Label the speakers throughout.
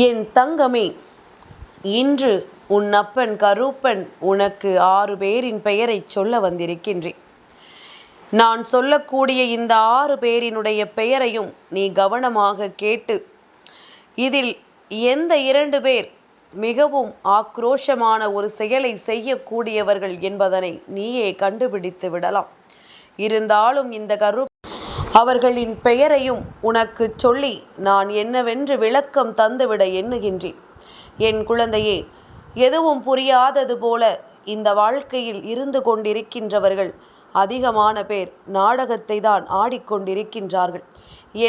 Speaker 1: என் தங்கமே, இன்று உன் அப்பன் கருப்பன் உனக்கு 6 பேரின் பெயரைச் சொல்ல வந்திருக்கின்றேன். நான் சொல்லக்கூடிய இந்த 6 பேரினுடைய பெயரையும் நீ கவனமாக கேட்டு, இதில் எந்த 2 பேர் மிகவும் ஆக்ரோஷமான ஒரு செயலை செய்யக்கூடியவர்கள் என்பதனை நீயே கண்டுபிடித்து விடலாம். இருந்தாலும் இந்த அவர்களின் பெயரையும் உனக்கு சொல்லி நான் என்னவென்று விளக்கம் தந்துவிட எண்ணுகின்றேன். என் குழந்தையே, எதுவும் புரியாதது போல இந்த வாழ்க்கையில் இருந்து கொண்டிருக்கின்றவர்கள் அதிகமான பேர் நாடகத்தை தான் ஆடிக்கொண்டிருக்கின்றார்கள்.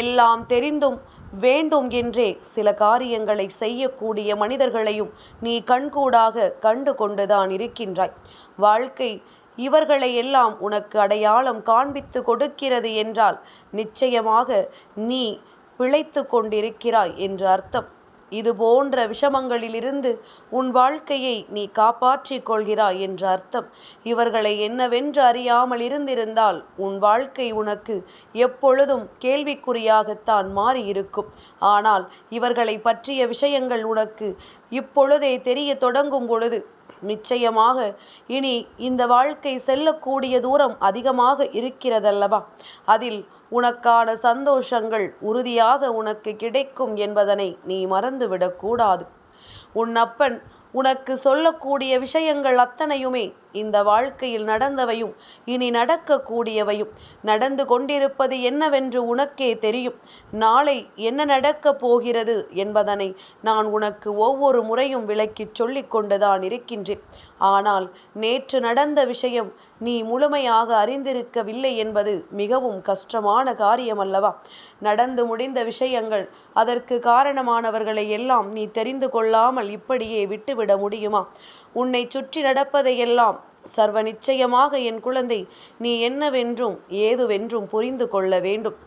Speaker 1: எல்லாம் தெரிந்தும் வேண்டும் என்றே சில காரியங்களை செய்யக்கூடிய மனிதர்களையும் நீ கண்கூடாக கண்டு கொண்டுதான் இருக்கின்றாய். வாழ்க்கை இவர்களை எல்லாம் உனக்கு அடையாளம் காண்பித்து கொடுக்கிறது என்றால் நிச்சயமாக நீ பிழைத்து கொண்டிருக்கிறாய் என்று அர்த்தம். இது போன்ற விஷமங்களிலிருந்து உன் வாழ்க்கையை நீ காப்பாற்றிக் கொள்கிறாய் என்ற அர்த்தம். இவர்களை என்னவென்று அறியாமல் இருந்திருந்தால் உன் வாழ்க்கை உனக்கு எப்பொழுதும் கேள்விக்குறியாகத்தான் மாறியிருக்கும். ஆனால் இவர்களை பற்றிய விஷயங்கள் உனக்கு இப்பொழுதே தெரிய தொடங்கும் பொழுது நிச்சயமாக இனி இந்த வாழ்க்கை செல்லக்கூடிய தூரம் அதிகமாக இருக்கிறதல்லவா, அதில் உனக்கான சந்தோஷங்கள் உறுதியாக உனக்கு கிடைக்கும் என்பதனை நீ மறந்துவிடக்கூடாது. உன் அப்பன் உனக்கு சொல்லக்கூடிய விஷயங்கள் அத்தனையுமே இந்த வாழ்க்கையில் நடந்தவையும் இனி நடக்கக்கூடியவையும். நடந்து கொண்டிருப்பது என்னவென்று உனக்கே தெரியும். நாளை என்ன நடக்கப் போகிறது என்பதனை நான் உனக்கு ஒவ்வொரு முறையும் விளக்கிச் சொல்லிக் கொண்டுதான் இருக்கின்றேன். ஆனால் நேற்று நடந்த விஷயம் நீ முழுமையாக அறிந்திருக்கவில்லை என்பது மிகவும் கஷ்டமான காரியம் அல்லவா? நடந்து முடிந்த விஷயங்கள், அதற்கு காரணமானவர்களை எல்லாம் நீ தெரிந்து கொள்ளாமல் இப்படியே விட்டுவிட முடியுமா? உன்னை சுற்றி நடப்பதையெல்லாம் சர்வ நிச்சயமாக என் குழந்தை நீ என்னவென்றும் ஏதுவென்றும் புரிந்து கொள்ள வேண்டும்.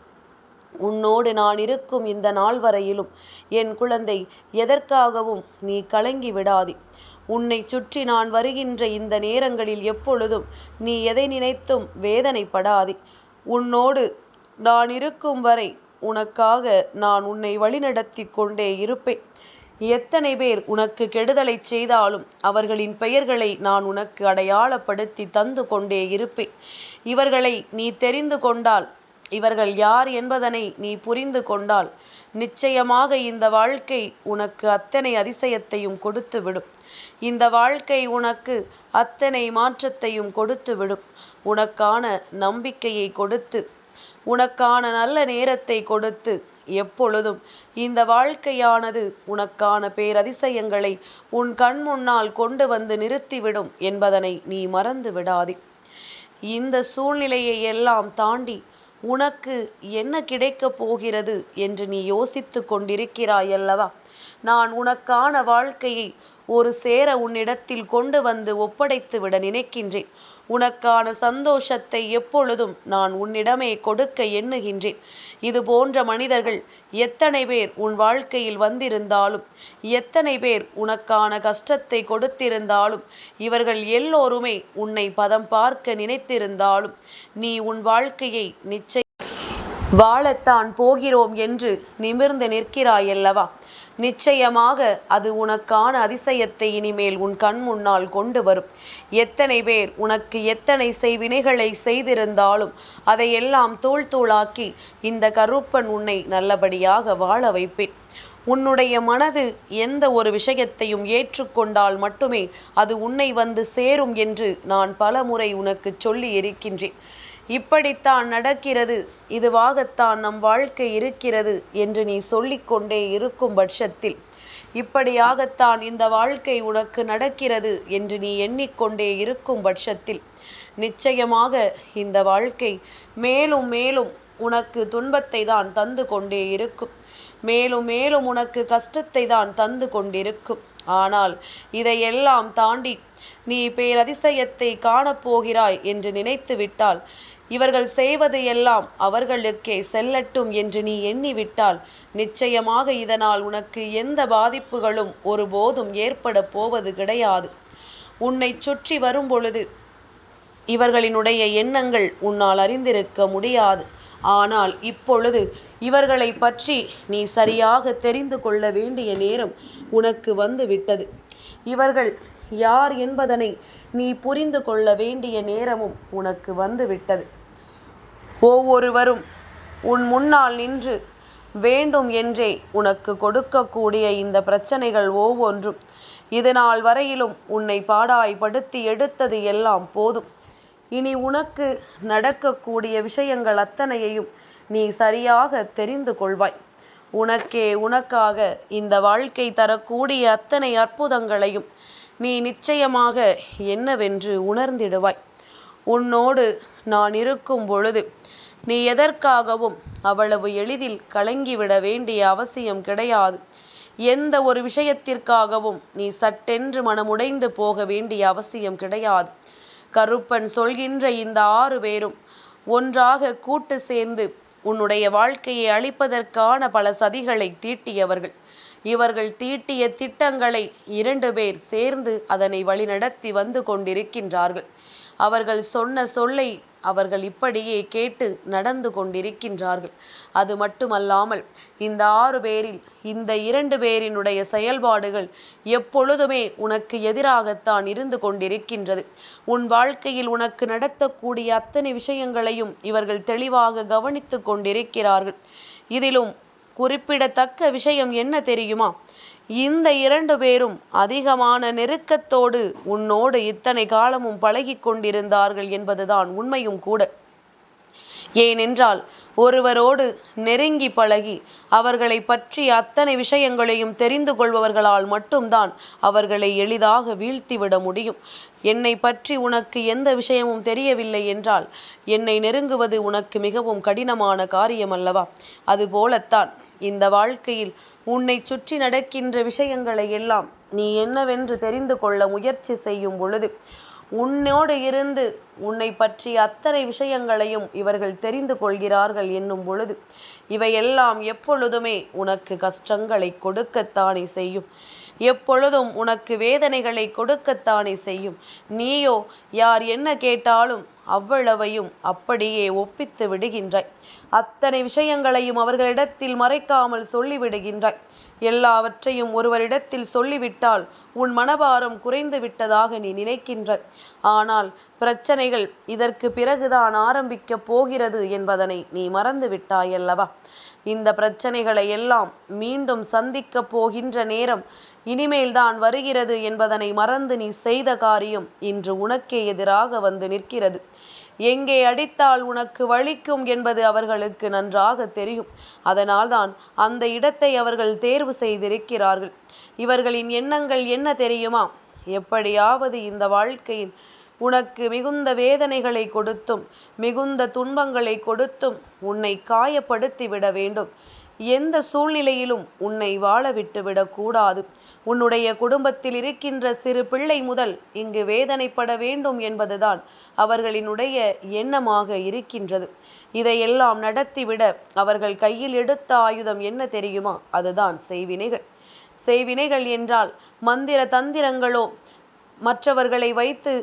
Speaker 1: உன்னோடு நான் இருக்கும் இந்த நாள் வரையிலும் என் குழந்தை எதற்காகவும் நீ கலங்கி விடாதே. உன்னை சுற்றி நான் வருகின்ற இந்த நேரங்களில் எப்பொழுதும் நீ எதை நினைத்தும் வேதனைப்படாதே. உன்னோடு நான் இருக்கும் வரை உனக்காக நான் உன்னை வழிநடத்தி கொண்டே இருப்பேன். எத்தனை பேர் உனக்கு கெடுதலை செய்தாலும் அவர்களின் பெயர்களை நான் உனக்கு அடையாளப்படுத்தி தந்து கொண்டே இருப்பேன். இவர்களை நீ தெரிந்து கொண்டால், இவர்கள் யார் என்பதனை நீ புரிந்து கொண்டால் நிச்சயமாக இந்த வாழ்க்கை உனக்கு அத்தனை அதிசயத்தையும் கொடுத்துவிடும். இந்த வாழ்க்கை உனக்கு அத்தனை மாற்றத்தையும் கொடுத்துவிடும். உனக்கான நம்பிக்கையை கொடுத்து, உனக்கான நல்ல நேரத்தை கொடுத்து, எப்பொழுதும் இந்த வாழ்க்கையானது உனக்கான பேரதிசயங்களை உன் கண் முன்னால் கொண்டு வந்து நிறுத்திவிடும் என்பதனை நீ மறந்து விடாதே. இந்த சூழ்நிலையை எல்லாம் தாண்டி உனக்கு என்ன கிடைக்கப் போகிறது என்று நீ யோசித்து கொண்டிருக்கிறாய் அல்லவா? நான் உனக்கான வாழ்க்கையை ஒரு சேர உன்னிடத்தில் கொண்டு வந்து ஒப்படைத்து விட நினைக்கின்றேன். உனக்கான சந்தோஷத்தை எப்பொழுதும் நான் உன்னிடமே கொடுக்க எண்ணுகின்றேன். இது போன்ற மனிதர்கள் எத்தனை பேர் உன் வாழ்க்கையில் வந்திருந்தாலும், எத்தனை பேர் உனக்கான கஷ்டத்தை கொடுத்திருந்தாலும், இவர்கள் எல்லோருமே உன்னை பதம் பார்க்க நினைத்திருந்தாலும் நீ உன் வாழ்க்கையை நிச்சயம் வாழத்தான் போகிறோம் என்று நிமிர்ந்து நிற்கிறாயல்லவா? நிச்சயமாக அது உனக்கான அதிசயத்தை இனிமேல் உன் கண் முன்னால் கொண்டு வரும். எத்தனை பேர் உனக்கு எத்தனை செய்வினைகளை செய்திருந்தாலும் அதையெல்லாம் தூள் தூளாக்கி இந்த கருப்பன் உன்னை நல்லபடியாக வாழ வைப்பேன். உன்னுடைய மனது எந்த ஒரு விஷயத்தையும் ஏற்றுக்கொண்டால் மட்டுமே அது உன்னை வந்து சேரும் என்று நான் பல முறை உனக்கு சொல்லி இருக்கின்றேன். இப்படித்தான் நடக்கிறது, இதுவாகத்தான் நம் வாழ்க்கை இருக்கிறது என்று நீ சொல்லிக்கொண்டே இருக்கும் பட்சத்தில், இப்படியாகத்தான் இந்த வாழ்க்கை உனக்கு நடக்கிறது என்று நீ எண்ணிக்கொண்டே இருக்கும் பட்சத்தில் நிச்சயமாக இந்த வாழ்க்கை மேலும் மேலும் உனக்கு துன்பத்தை தான் தந்து கொண்டே இருக்கும். மேலும் மேலும் உனக்கு கஷ்டத்தை தான் தந்து கொண்டிருக்கும். ஆனால் இதையெல்லாம் தாண்டி நீ பேரதிசயத்தை காணப்போகிறாய் என்று நினைத்து விட்டால், இவர்கள் செய்வது எல்லாம் அவர்களுக்கே செல்லட்டும் என்று நீ எண்ணிவிட்டால் நிச்சயமாக இதனால் உனக்கு எந்த பாதிப்புகளும் ஒருபோதும் ஏற்பட போவது கிடையாது. உன்னை சுற்றி வரும் பொழுது இவர்களினுடைய எண்ணங்கள் உன்னால் அறிந்திருக்க முடியாது. ஆனால் இப்பொழுது இவர்களை பற்றி நீ சரியாக தெரிந்து கொள்ள வேண்டிய நேரம் உனக்கு வந்து விட்டது. இவர்கள் யார் என்பதனை நீ புரிந்து கொள்ள வேண்டிய நேரமும் உனக்கு வந்து விட்டது. ஒவ்வொருவரும் உன் முன்னால் நின்று வேண்டும் என்றே உனக்கு கொடுக்கக்கூடிய இந்த பிரச்சனைகள் ஒவ்வொன்றும் இதுநாள் வரையிலும் உன்னை பாடாய்படுத்தி எடுத்தது எல்லாம் போதும். இனி உனக்கு நடக்கக்கூடிய விஷயங்கள் அத்தனையையும் நீ சரியாக தெரிந்து கொள்வாய். உனக்காக இந்த வாழ்க்கை தரக்கூடிய அத்தனை அற்புதங்களையும் நீ நிச்சயமாக என்னவென்று உணர்ந்திடுவாய். உன்னோடு நான் இருக்கும் பொழுது நீ எதற்காகவும் அவ்வளவு எளிதில் கலங்கிவிட வேண்டிய அவசியம் கிடையாது. எந்த ஒரு விஷயத்திற்காகவும் நீ சட்டென்று மனமுடைந்து போக வேண்டிய அவசியம் கிடையாது. கருப்பன் சொல்கின்ற இந்த 6 பேரும் ஒன்றாக கூட்டு சேர்ந்து உன்னுடைய வாழ்க்கையை அழிப்பதற்கான பல சதிகளை தீட்டியவர்கள். இவர்கள் தீட்டிய திட்டங்களை 2 பேர் சேர்ந்து அதனை வழிநடத்தி வந்து கொண்டிருக்கின்றார்கள். அவர்கள் சொன்ன சொல்லை அவர்கள் இப்படியே கேட்டு நடந்து கொண்டிருக்கின்றார்கள். அது மட்டுமல்லாமல் இந்த 6 பேரில் இந்த 2 பேரினுடைய செயல்பாடுகள் எப்பொழுதுமே உனக்கு எதிராகத்தான் இருந்து கொண்டிருக்கின்றது. உன் வாழ்க்கையில் உனக்கு நடத்தக்கூடிய அத்தனை விஷயங்களையும் இவர்கள் தெளிவாக கவனித்து கொண்டிருக்கிறார்கள். இதிலும் குறிப்பிடத்தக்க விஷயம் என்ன தெரியுமா? இந்த 2 பேரும் அதிகமான நெருக்கத்தோடு உன்னோடு இத்தனை காலமும் பழகி கொண்டிருந்தார்கள் என்பதுதான் உண்மையும் கூட. ஏனென்றால் ஒருவரோடு நெருங்கி பழகி அவர்களை பற்றி அத்தனை விஷயங்களையும் தெரிந்து கொள்பவர்களால் மட்டும்தான் அவர்களை எளிதாக வீழ்த்திவிட முடியும். என்னை பற்றி உனக்கு எந்த விஷயமும் தெரியவில்லை என்றால் என்னை நெருங்குவது உனக்கு மிகவும் கடினமான காரியம் அல்லவா? அதுபோலத்தான் இந்த வாழ்க்கையில் உன்னை சுற்றி நடக்கின்ற விஷயங்களை எல்லாம் நீ என்னவென்று தெரிந்து கொள்ள முயற்சி செய்யும் பொழுது உன்னோடு இருந்து உன்னை பற்றிய அத்தனை விஷயங்களையும் இவர்கள் தெரிந்து கொள்கிறார்கள் என்னும் பொழுது இவையெல்லாம் எப்பொழுதுமே உனக்கு கஷ்டங்களை கொடுக்கத்தானே செய்யும். எப்பொழுதும் உனக்கு வேதனைகளை கொடுக்கத்தானே செய்யும். நீயோ யார் என்ன கேட்டாலும் அவ்வளவையும் அப்படியே ஒப்பித்து விடுகின்றாய். அத்தனை விஷயங்களையும் அவர்களிடத்தில் மறைக்காமல் சொல்லிவிடுகின்றாய். எல்லாவற்றையும் ஒருவரிடத்தில் சொல்லிவிட்டால் உன் மனபாரம் குறைந்து விட்டதாக நீ நினைக்கின்றாய். ஆனால் பிரச்சனைகள் இதற்கு பிறகுதான் ஆரம்பிக்கப் போகிறது என்பதனை நீ மறந்து விட்டாயல்லவா? இந்த பிரச்சனைகளை எல்லாம் மீண்டும் சந்திக்கப் போகின்ற நேரம் இனிமேல்தான் வருகிறது என்பதனை மறந்து நீ செய்த காரியம் இன்று உனக்கே எதிராக வந்து நிற்கிறது. எங்கே அடித்தால் உனக்கு வலிக்கும் என்பது அவர்களுக்கு நன்றாக தெரியும். அதனால்தான் அந்த இடத்தை அவர்கள் தேர்வு செய்திருக்கிறார்கள். இவர்களின் எண்ணங்கள் என்ன தெரியுமா? எப்படியாவது இந்த வாழ்க்கையில் உனக்கு மிகுந்த வேதனைகளை கொடுத்தும் மிகுந்த துன்பங்களை கொடுத்தும் உன்னை காயப்படுத்தி விட வேண்டும். எந்த சூழ்நிலையிலும் உன்னை வாழ விட்டு விடக்கூடாது. உன்னுடைய குடும்பத்தில் இருக்கின்ற சிறு பிள்ளை முதல் இங்கு வேதனைப்பட வேண்டும் என்பதுதான் அவர்களினுடைய எண்ணமாக இருக்கின்றது. இதையெல்லாம் நடத்திவிட அவர்கள் கையில் எடுத்த ஆயுதம் என்ன தெரியுமா? அதுதான் செய்வினைகள். செய்வினைகள் என்றால் மந்திர தந்திரங்களோ மற்றவர்களை வைத்து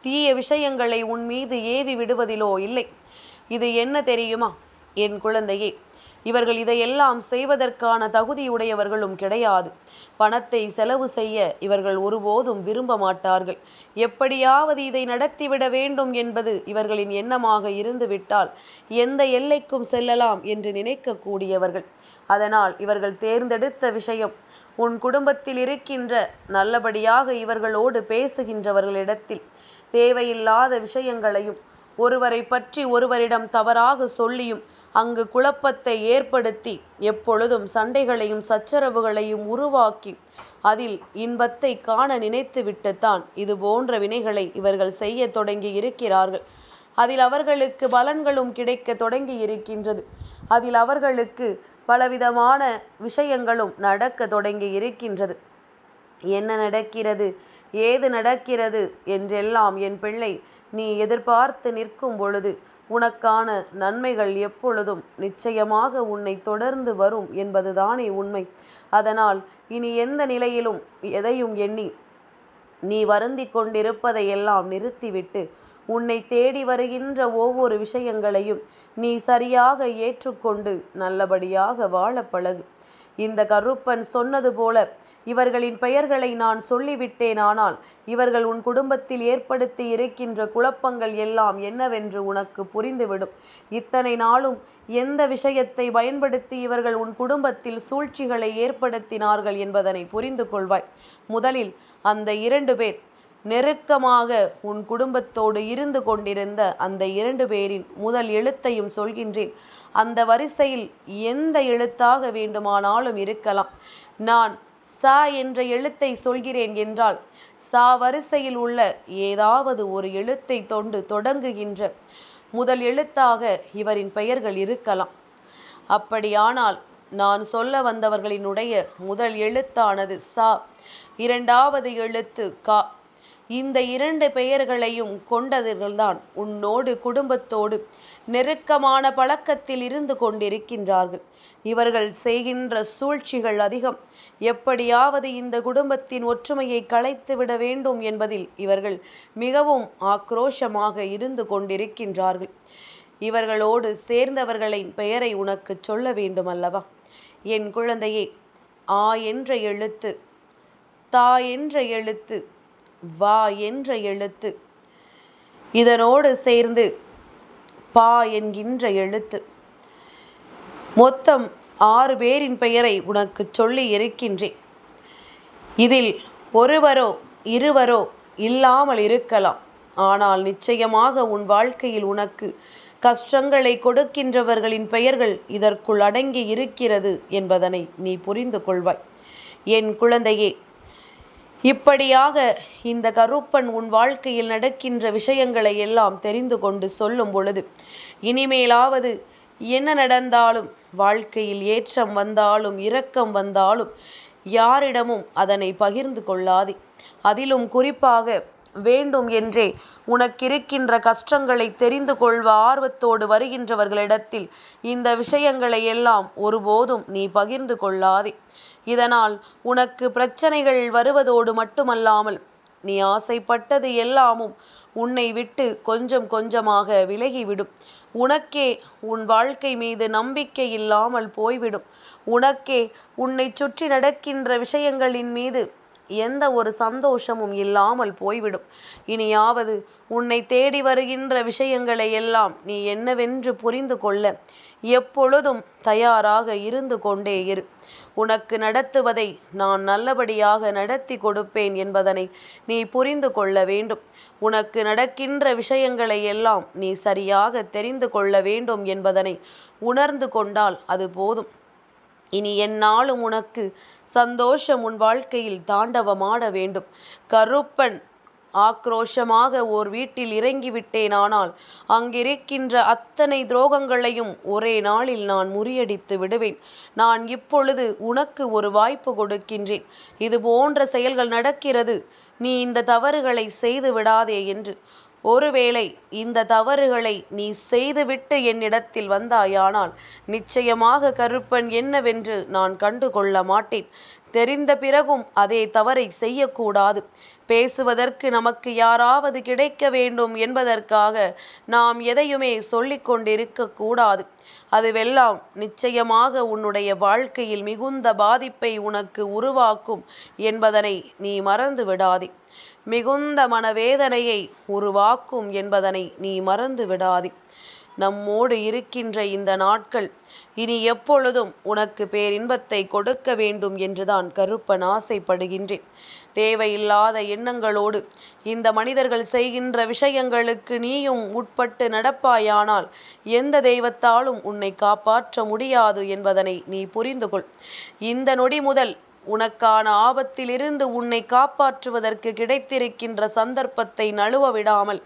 Speaker 1: தீய விஷயங்களை உன் மீது ஏவி விடுவதிலோ இல்லை. இது என்ன தெரியுமா என் குழந்தையே? இவர்கள் இதையெல்லாம் செய்வதற்கான தகுதியுடையவர்களும் கிடையாது. பணத்தை செலவு செய்ய இவர்கள் ஒருபோதும் விரும்ப மாட்டார்கள். எப்படியாவது இதை நடத்திவிட வேண்டும் என்பது இவர்களின் எண்ணமாக இருந்துவிட்டால் எந்த எல்லைக்கும் செல்லலாம் என்று நினைக்கக்கூடியவர்கள். அதனால் இவர்கள் தேர்ந்தெடுத்த விஷயம் உன் குடும்பத்தில் இருக்கின்ற நல்லபடியாக இவர்களோடு பேசுகின்றவர்களிடத்தில் தேவையில்லாத விஷயங்களையும் ஒருவரை பற்றி ஒருவரிடம் தவறாக சொல்லியும் அங்கு குழப்பத்தை ஏற்படுத்தி எப்பொழுதும் சண்டைகளையும் சச்சரவுகளையும் உருவாக்கி அதில் இன்பத்தை காண நினைத்து விட்டுத்தான் இது போன்ற வினைகளை இவர்கள் செய்ய தொடங்கி இருக்கிறார்கள். அதில் அவர்களுக்கு பலன்களும் கிடைக்க தொடங்கி இருக்கின்றது. அதில் அவர்களுக்கு பலவிதமான விஷயங்களும் நடக்க தொடங்கி இருக்கின்றது. என்ன நடக்கிறது, ஏது நடக்கிறது என்றெல்லாம் என் பிள்ளை நீ எதிர்பார்த்து நிற்கும் பொழுது உனக்கான நன்மைகள் எப்பொழுதும் நிச்சயமாக உன்னை தொடர்ந்து வரும் என்பதுதானே உண்மை. அதனால் இனி எந்த நிலையிலும் எதையும் எண்ணி நீ வருந்தி கொண்டிருப்பதையெல்லாம் நிறுத்திவிட்டு உன்னை தேடி வருகின்ற ஒவ்வொரு விஷயங்களையும் நீ சரியாக ஏற்றுக்கொண்டு நல்லபடியாக வாழ பழகு. இந்த கருப்பன் சொன்னது போல இவர்களின் பெயர்களை நான் சொல்லிவிட்டேன். ஆனால் இவர்கள் உன் குடும்பத்தில் ஏற்படுத்தி இருக்கின்ற குழப்பங்கள் எல்லாம் என்னவென்று உனக்கு புரிந்துவிடும். இத்தனை நாளும் எந்த விஷயத்தை பயன்படுத்தி இவர்கள் உன் குடும்பத்தில் சூழ்ச்சிகளை ஏற்படுத்தினார்கள் என்பதனை புரிந்து கொள்வாய். முதலில் அந்த 2 பேர் நெருக்கமாக உன் குடும்பத்தோடு இருந்து கொண்டிருந்த அந்த 2 பேரின் முதல் எழுத்தையும் சொல்கின்றேன். அந்த வரிசையில் எந்த எழுத்தாக வேண்டுமானாலும் இருக்கலாம். நான் சா என்ற எழுத்தை சொல்கிறேன் என்றால் சா வரிசையில் உள்ள ஏதாவது ஒரு எழுத்தை தொடங்குகின்ற முதல் எழுத்தாக இவரின் பெயர்கள் இருக்கலாம். அப்படியானால் நான் சொல்ல வந்தவர்களினுடைய முதல் எழுத்தானது சா, 2வது எழுத்து கா. இந்த 2 பெயர்களையும் கொண்டவர்கள்தான் உன்னோடு குடும்பத்தோடு நெருக்கமான பழக்கத்தில் இருந்து கொண்டிருக்கின்றார்கள். இவர்கள் செய்கின்ற சூழ்ச்சிகள் அதிகம். எப்படியாவது இந்த குடும்பத்தின் ஒற்றுமையை கலைத்துவிட வேண்டும் என்பதில் இவர்கள் மிகவும் ஆக்ரோஷமாக இருந்து கொண்டிருக்கின்றார்கள். இவர்களோடு சேர்ந்தவர்களின் பெயரை உனக்கு சொல்ல வேண்டும் அல்லவா? என் குழந்தையே, ஆ என்ற எழுத்து, தா என்ற எழுத்து, வா என்ற எழுத்து, இதனோடு சேர்ந்து பா என்கின்ற எழுத்து, மொத்தம் 6 பேரின் பெயரை உனக்கு சொல்லி இருக்கின்றேன். இதில் ஒருவரோ இருவரோ இல்லாமல் இருக்கலாம். ஆனால் நிச்சயமாக உன் வாழ்க்கையில் உனக்கு கஷ்டங்களை கொடுக்கின்றவர்களின் பெயர்கள் இதற்குள் அடங்கி இருக்கிறது என்பதனை நீ புரிந்து கொள்வாய். என் குழந்தையே, இப்படியாக இந்த கருப்பன் உன் வாழ்க்கையில் நடக்கின்ற விஷயங்களை எல்லாம் தெரிந்து கொண்டு சொல்லும் பொழுது இனிமேலாவது என்ன நடந்தாலும், வாழ்க்கையில் ஏற்றம் வந்தாலும் இரக்கம் வந்தாலும் யாரிடமும் அதனை பகிர்ந்து கொள்ளாதே. அதிலும் குறிப்பாக வேண்டும் என்றே உனக்கிருக்கின்ற கஷ்டங்களை தெரிந்து கொள்வ ஆர்வத்தோடு வருகின்றவர்களிடத்தில் இந்த விஷயங்களை எல்லாம் ஒருபோதும் நீ பகிர்ந்து கொள்ளாதே. இதனால் உனக்கு பிரச்சனைகள் வருவதோடு மட்டுமல்லாமல் நீ ஆசைப்பட்டது எல்லாமும் உன்னை விட்டு கொஞ்சம் கொஞ்சமாக விலகிவிடும். உனக்கே உன் வாழ்க்கை மீது நம்பிக்கை இல்லாமல் போய்விடும். உனக்கே உன்னை சுற்றி நடக்கின்ற விஷயங்களின் மீது எந்த ஒரு சந்தோஷமும் இல்லாமல் போய்விடும். இனியாவது உன்னை தேடி வருகின்ற விஷயங்களை எல்லாம் நீ என்னவென்று புரிந்து கொள்ள எப்பொழுதும் தயாராக இருந்து கொண்டே இரு. உனக்கு நடத்துவதை நான் நல்லபடியாக நடத்தி கொடுப்பேன் என்பதனை நீ புரிந்து கொள்ள வேண்டும். உனக்கு நடக்கின்ற விஷயங்களை எல்லாம் நீ சரியாக தெரிந்து கொள்ள வேண்டும் என்பதனை உணர்ந்து கொண்டால் அது போதும். இனி எந்நாளும் உனக்கு சந்தோஷம் உன் வாழ்க்கையில் தாண்டவமாட வேண்டும். கருப்பன் ஆக்ரோஷமாக ஓர் வீட்டில் இறங்கிவிட்டேனானால் அங்கிருக்கின்ற அத்தனை துரோகங்களையும் ஒரே நாளில் நான் முறியடித்து விடுவேன். நான் இப்பொழுது உனக்கு ஒரு வாய்ப்பு கொடுக்கின்றேன். இது போன்ற செயல்கள் நடக்கிறது, நீ இந்த தவறுகளை செய்து விடாதே என்று. ஒருவேளை இந்த தவறுகளை நீ செய்துவிட்டு என்னிடத்தில் வந்தாயானால் நிச்சயமாக கருப்பன் என்னவென்று நான் கண்டுகொள்ள மாட்டேன். தெரிந்த பிறகும் அதே தவறை செய்யக்கூடாது. பேசுவதற்கு நமக்கு யாராவது கிடைக்க வேண்டும் என்பதற்காக நாம் எதையுமே சொல்லிக் கொண்டிருக்கக்கூடாது. அதுவெல்லாம் நிச்சயமாக உன்னுடைய வாழ்க்கையில் மிகுந்த பாதிப்பை உனக்கு உருவாக்கும் என்பதனை நீ மறந்து விடாதே. மிகுந்த மனவேதனையை உருவாக்கும் என்பதனை நீ மறந்து விடாதே. நம்மோடு இருக்கின்ற இந்த நாட்கள் இனி எப்பொழுதும் உனக்கு பேரின்பத்தை கொடுக்க வேண்டும் என்றுதான் கருப்பன் ஆசைப்படுகின்றேன். தேவையில்லாத எண்ணங்களோடு இந்த மனிதர்கள் செய்கின்ற விஷயங்களுக்கு நீயும் உட்பட்டு நடப்பாயானால் எந்த தெய்வத்தாலும் உன்னை காப்பாற்ற முடியாது என்பதனை நீ புரிந்து கொள். இந்த நொடி முதல் உனக்கான ஆபத்திலிருந்து உன்னை காப்பாற்றுவதற்கு கிடைத்திருக்கின்ற சந்தர்ப்பத்தை நழுவ விடாமல்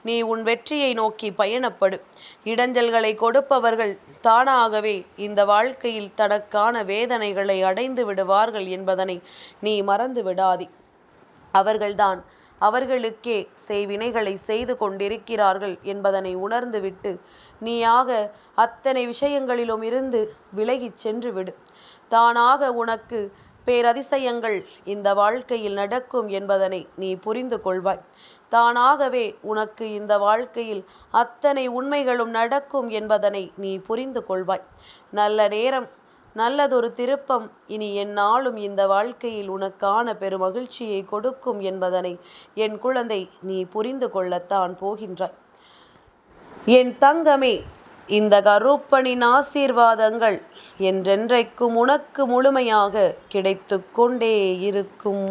Speaker 1: நீ உன் வெற்றியை நோக்கி பயணப்படு. இடைஞ்சல்களை கொடுப்பவர்கள் தானாகவே இந்த வாழ்க்கையில் தனக்கான வேதனைகளை அடைந்து விடுவார்கள் என்பதனை நீ மறந்து விடாதே. அவர்கள்தான் அவர்களுக்கே செய்வினைகளை செய்து கொண்டிருக்கிறார்கள் என்பதனை உணர்ந்துவிட்டு நீயாக அத்தனை விஷயங்களிலும் இருந்து விலகிச் சென்று விடு. தானாக உனக்கு பேரதிசயங்கள் இந்த வாழ்க்கையில் நடக்கும் என்பதனை நீ புரிந்து கொள்வாய். தானாகவே உனக்கு இந்த வாழ்க்கையில் அத்தனை உண்மைகளும் நடக்கும் என்பதனை நீ புரிந்து கொள்வாய். நல்ல நேரம், நல்லதொரு திருப்பம் இனி எந்நாளும் இந்த வாழ்க்கையில் உனக்கான பெருமகிழ்ச்சியை கொடுக்கும் என்பதனை என் குழந்தை நீ புரிந்து கொள்ளத்தான் போகின்றாய். என் தங்கமே, இந்த கருப்பனின் ஆசீர்வாதங்கள் என்றென்றைக்கும் உனக்கு முழுமையாக கிடைத்து கொண்டே இருக்கும்.